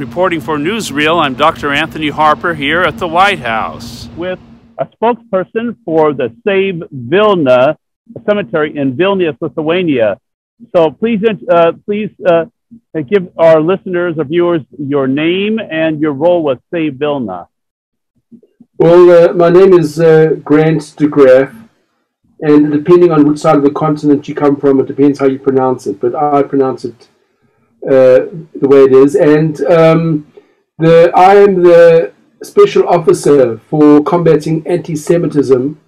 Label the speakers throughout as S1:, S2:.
S1: Reporting for Newsreel, I'm Dr. Anthony Harper here at the White House with a spokesperson for the Save Vilna Cemetery in Vilnius, Lithuania. So please give our listeners or viewers your name and your role with Save Vilna.
S2: Well, my name is Grant de Graf, and depending on which side of the continent you come from, it depends how you pronounce it, but I pronounce it the way it is. And I am the Special Officer for combating anti-Semitism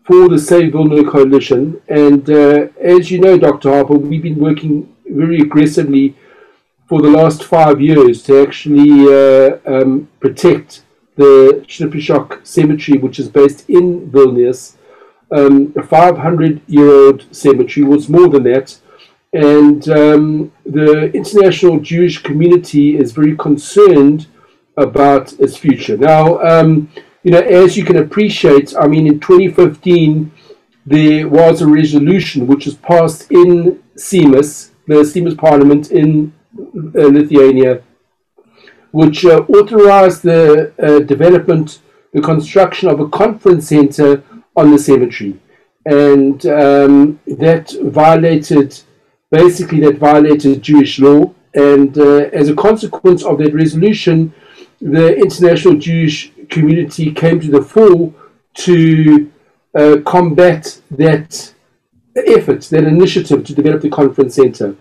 S2: for the Save Vilna Coalition. And as you know, Dr. Harper, we've been working very aggressively for the last 5 years to actually protect the Anti-Semitism Cemetery, which is based in Vilnius, a 500-year-old cemetery, was more than that. And the international Jewish community is very concerned about its future. Now, as you can appreciate, in 2015, there was a resolution which was passed in Seimas, the Seimas Parliament in Lithuania, which authorized the development, the construction of a conference center on the cemetery. And that violated Jewish law. And as a consequence of that resolution, the international Jewish community came to the fore to combat that effort, that initiative to develop the conference center.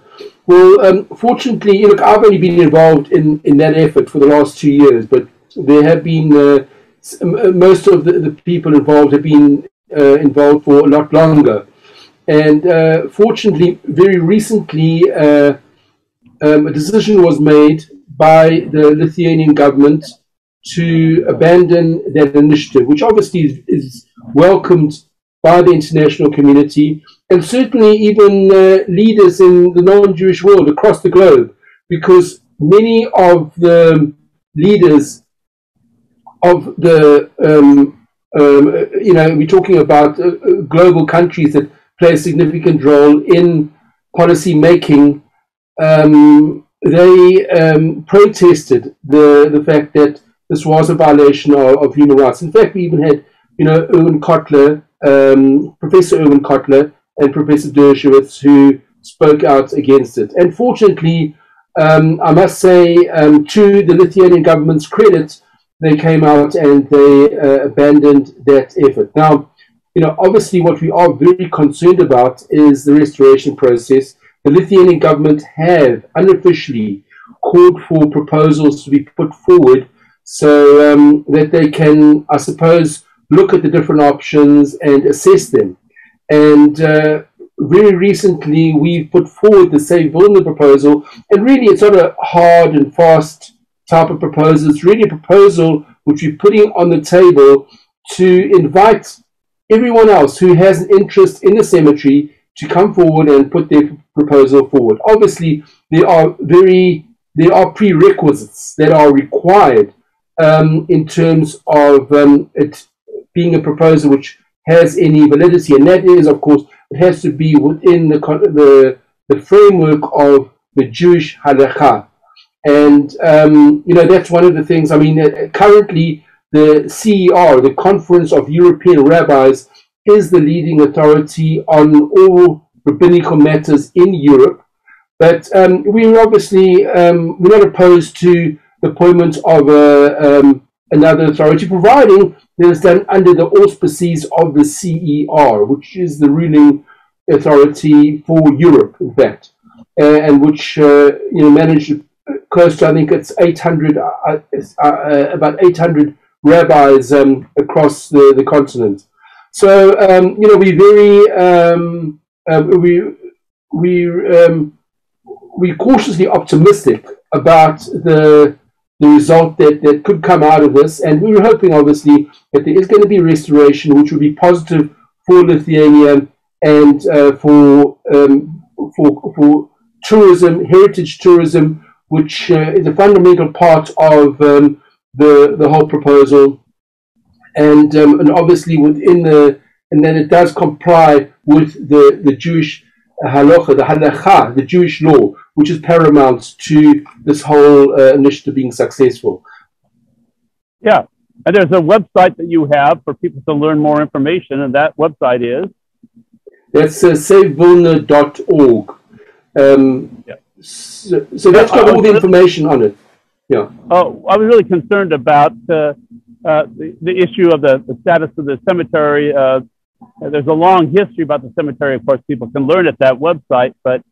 S2: Well, fortunately, I've only been involved in that effort for the last 2 years, but there have been, most of the people involved have been involved for a lot longer. And fortunately, very recently, a decision was made by the Lithuanian government to abandon that initiative, which obviously is welcomed by the international community and certainly even leaders in the non-Jewish world across the globe, because many of the leaders of the, we're talking about global countries that play a significant role in policy making. They protested the fact that this was a violation of human rights. In fact, we even had, Professor Erwin Kotler and Professor Dershowitz, who spoke out against it. And fortunately, I must say, to the Lithuanian government's credit, they came out and they abandoned that effort. Now, obviously what we are very concerned about is the restoration process. The Lithuanian government have unofficially called for proposals to be put forward so that they can, I suppose, look at the different options and assess them. And very recently, we've put forward the Save Vilna proposal, and really it's not a hard and fast type of proposal. It's really a proposal which we're putting on the table to invite everyone else who has an interest in the cemetery to come forward and put their proposal forward. Obviously, there are prerequisites that are required in terms of it being a proposal which has any validity, and that is, of course, it has to be within the framework of the Jewish halakha. And that's one of the things. Currently the CER, the Conference of European Rabbis, is the leading authority on all rabbinical matters in Europe. But we're obviously we're not opposed to the appointment of another authority, providing that it's done under the auspices of the CER, which is the ruling authority for Europe, in fact, and which managed close to, I think it's 800, about 800 rabbis across the continent. So we're very we're cautiously optimistic about the result that could come out of this, and we were hoping, obviously, that there is going to be restoration, which will be positive for Lithuania and for tourism, heritage tourism, which is a fundamental part of the whole proposal, and obviously and then it does comply with the Jewish halakha, the Jewish law, which is paramount to this whole initiative being successful.
S1: Yeah, and there's a website that you have for people to learn more information, and that website is?
S2: That's savevilna.org.
S1: Yeah.
S2: So that's got all the information on it. Yeah.
S1: Oh, I was really concerned about the issue of the status of the cemetery. There's a long history about the cemetery. Of course, people can learn at that website. But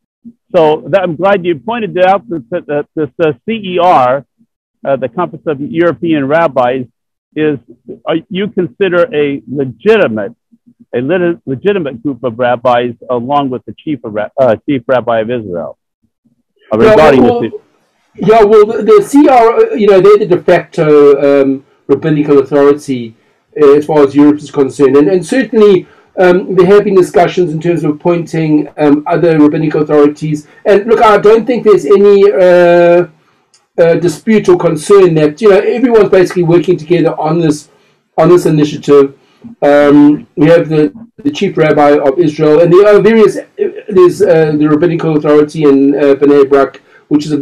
S1: so I'm glad you pointed out that this CER, the Conference of European Rabbis, you consider a legitimate group of rabbis, along with the chief rabbi of Israel.
S2: Yeah, well, the CR, they're the de facto rabbinical authority as far as Europe is concerned. And certainly there have been discussions in terms of appointing other rabbinical authorities. And look, I don't think there's any dispute or concern that, everyone's basically working together on this initiative. We have the chief rabbi of Israel, and there are there's the rabbinical authority in Bnei Brak, which is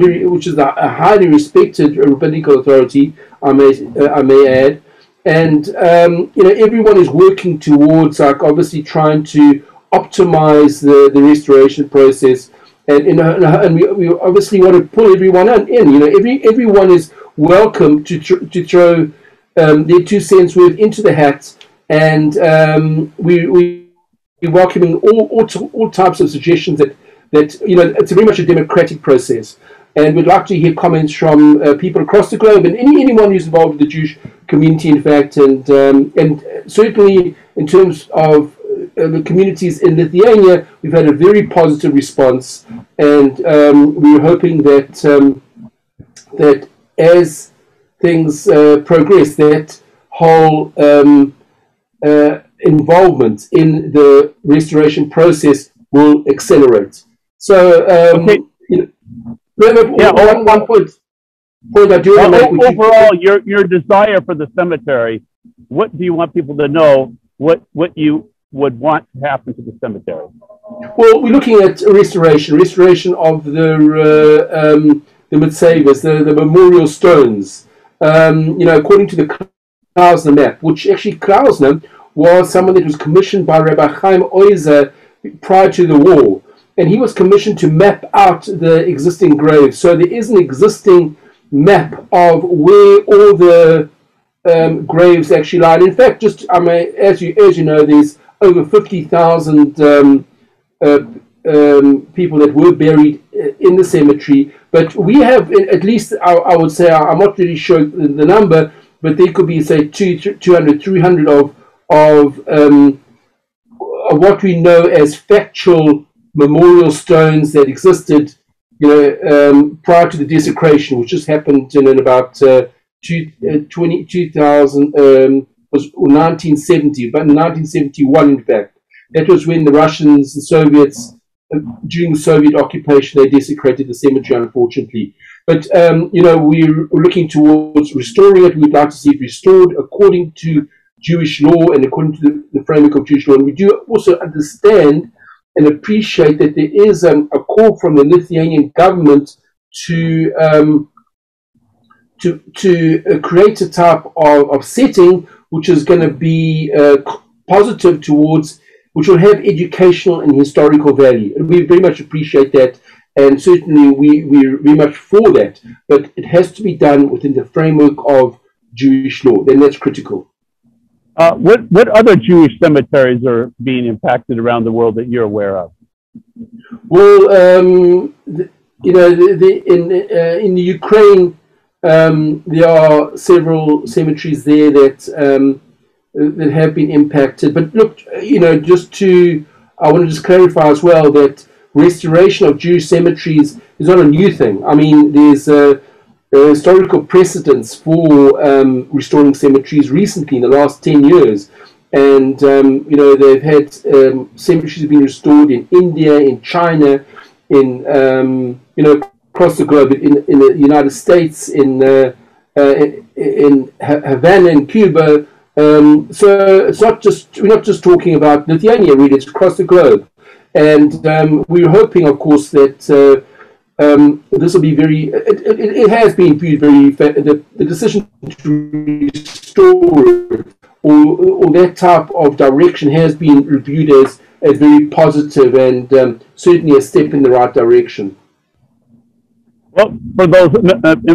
S2: a highly respected rabbinical authority, I may add, and everyone is working towards obviously trying to optimize the restoration process, and we obviously want to pull everyone in. Everyone is welcome to throw their 2 cents worth into the hat, and we're welcoming all types of suggestions that it's very much a democratic process, and we'd like to hear comments from people across the globe and anyone who's involved with the Jewish community, in fact, and certainly in terms of the communities in Lithuania, we've had a very positive response, and we're hoping that that as things progress, that whole involvement in the restoration process will accelerate. So,
S1: okay.
S2: One point I do want to make.
S1: Overall, your desire for the cemetery, what do you want people to know? What you would want to happen to the cemetery?
S2: Well, we're looking at restoration of the mitzvahs, the memorial stones. According to the Klausner map, which actually Klausner was someone that was commissioned by Rabbi Chaim Oizer prior to the war, and he was commissioned to map out the existing graves. So there is an existing map of where all the graves actually lie. And in fact, as you know, there's over 50,000 people that were buried in the cemetery. But we have, at least I would say, I'm not really sure the number, but there could be, say, 200, 300 of what we know as factual memorial stones that existed, prior to the desecration, which just happened in about 2000, was 1970, but in 1971, in fact. That was when the Russians, the Soviets, during the Soviet occupation, they desecrated the cemetery, unfortunately. But, we're looking towards restoring it. We'd like to see it restored according to Jewish law and according to the framework of Jewish law. And we do also understand and appreciate that there is a call from the Lithuanian government to create a type of setting which is going to be positive towards, which will have educational and historical value. And we very much appreciate that, and certainly we're very much for that. But it has to be done within the framework of Jewish law. Then that's critical.
S1: What other Jewish cemeteries are being impacted around the world that you're aware of?
S2: Well, in the Ukraine, there are several cemeteries there that have been impacted. But look, I want to just clarify as well that restoration of Jewish cemeteries is not a new thing. I mean, there's historical precedents for restoring cemeteries recently in the last 10 years. And, they've had cemeteries being restored in India, in China, in, across the globe, in the United States, in Havana, in Cuba. So it's we're not just talking about Lithuania, really, it's across the globe. And we're hoping, of course, that this will be it has been viewed very, the decision to restore it, or that type of direction has been reviewed as very positive and certainly a step in the right direction.
S1: Well, for those who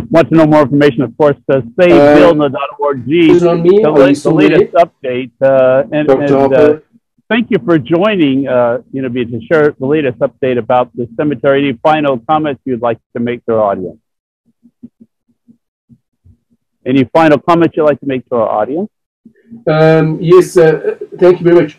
S1: want to know more information, of course, savevilna.org, the latest update.
S2: Dr. Harper.
S1: Thank you for joining Unity to share the latest update about the cemetery. Any final comments you'd like to make to our audience? Any final comments you'd like to make to our audience?
S2: Yes, thank you very much.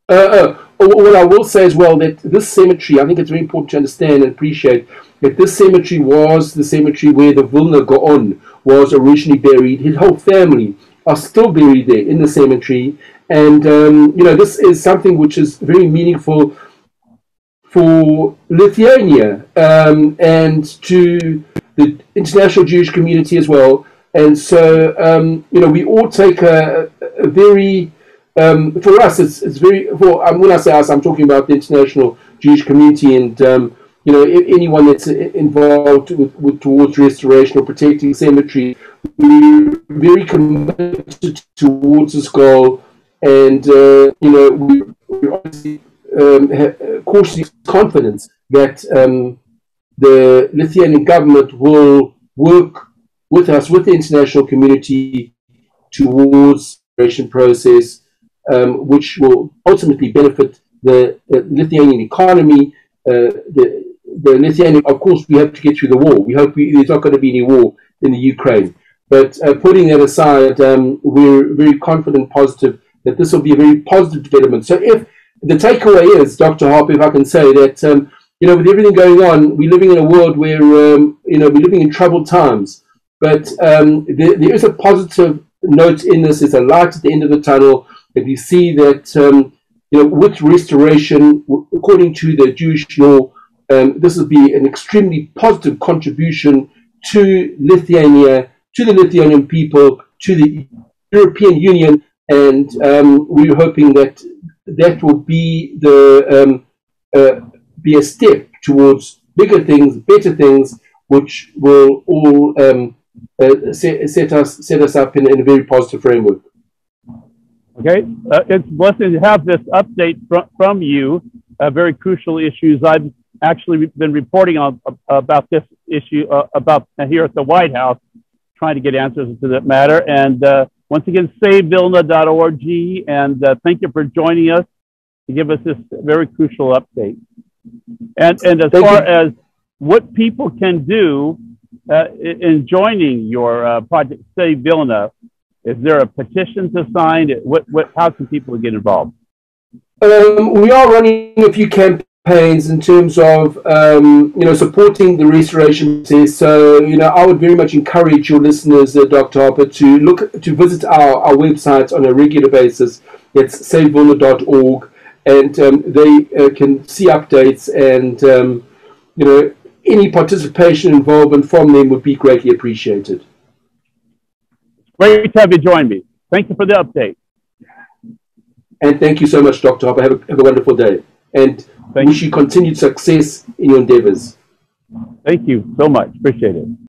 S2: What I will say as well, that this cemetery, I think it's very important to understand and appreciate that this cemetery was the cemetery where the Vilna Gaon was originally buried. His whole family are still buried there in the cemetery. And, this is something which is very meaningful for Lithuania and to the international Jewish community as well. And so, we all take a very, for us, it's very, when I say us, I'm talking about the international Jewish community and, anyone that's involved towards restoration or protecting cemetery. We're very committed towards this goal. And, we're obviously cautiously confident that the Lithuanian government will work with us, with the international community, towards the restoration process, which will ultimately benefit the Lithuanian economy. The Lithuanian, of course, we have to get through the war. We hope there's not going to be any war in the Ukraine. But putting that aside, we're very confident, positive, that this will be a very positive development. So if the takeaway is, Dr. Harper, if I can say that, with everything going on, we're living in a world where, we're living in troubled times. But there is a positive note in this. There's a light at the end of the tunnel. That we see that, with restoration, according to the Jewish law, this will be an extremely positive contribution to Lithuania, to the Lithuanian people, to the European Union. And we're hoping that will be be a step towards bigger things, better things, which will all set us up in a very positive framework.
S1: Okay, it's a blessing to have this update from you. Very crucial issues. I've actually been reporting on about this issue about here at the White House, trying to get answers to that matter. And once again, savevilna.org, and thank you for joining us to give us this very crucial update. And as far as what people can do in joining your project, Save Vilna, is there a petition to sign? How can people get involved?
S2: We are running a few campaigns in terms of supporting the restoration process. So I would very much encourage your listeners, Dr. Harper, to visit our website on a regular basis. It's savevilna.org, and they can see updates, and any participation involvement from them would be greatly appreciated.
S1: Great to have you join me. Thank you for the update.
S2: And thank you so much, Dr. Harper. Have a wonderful day. And wish you continued success in your endeavors.
S1: Thank you so much. Appreciate it.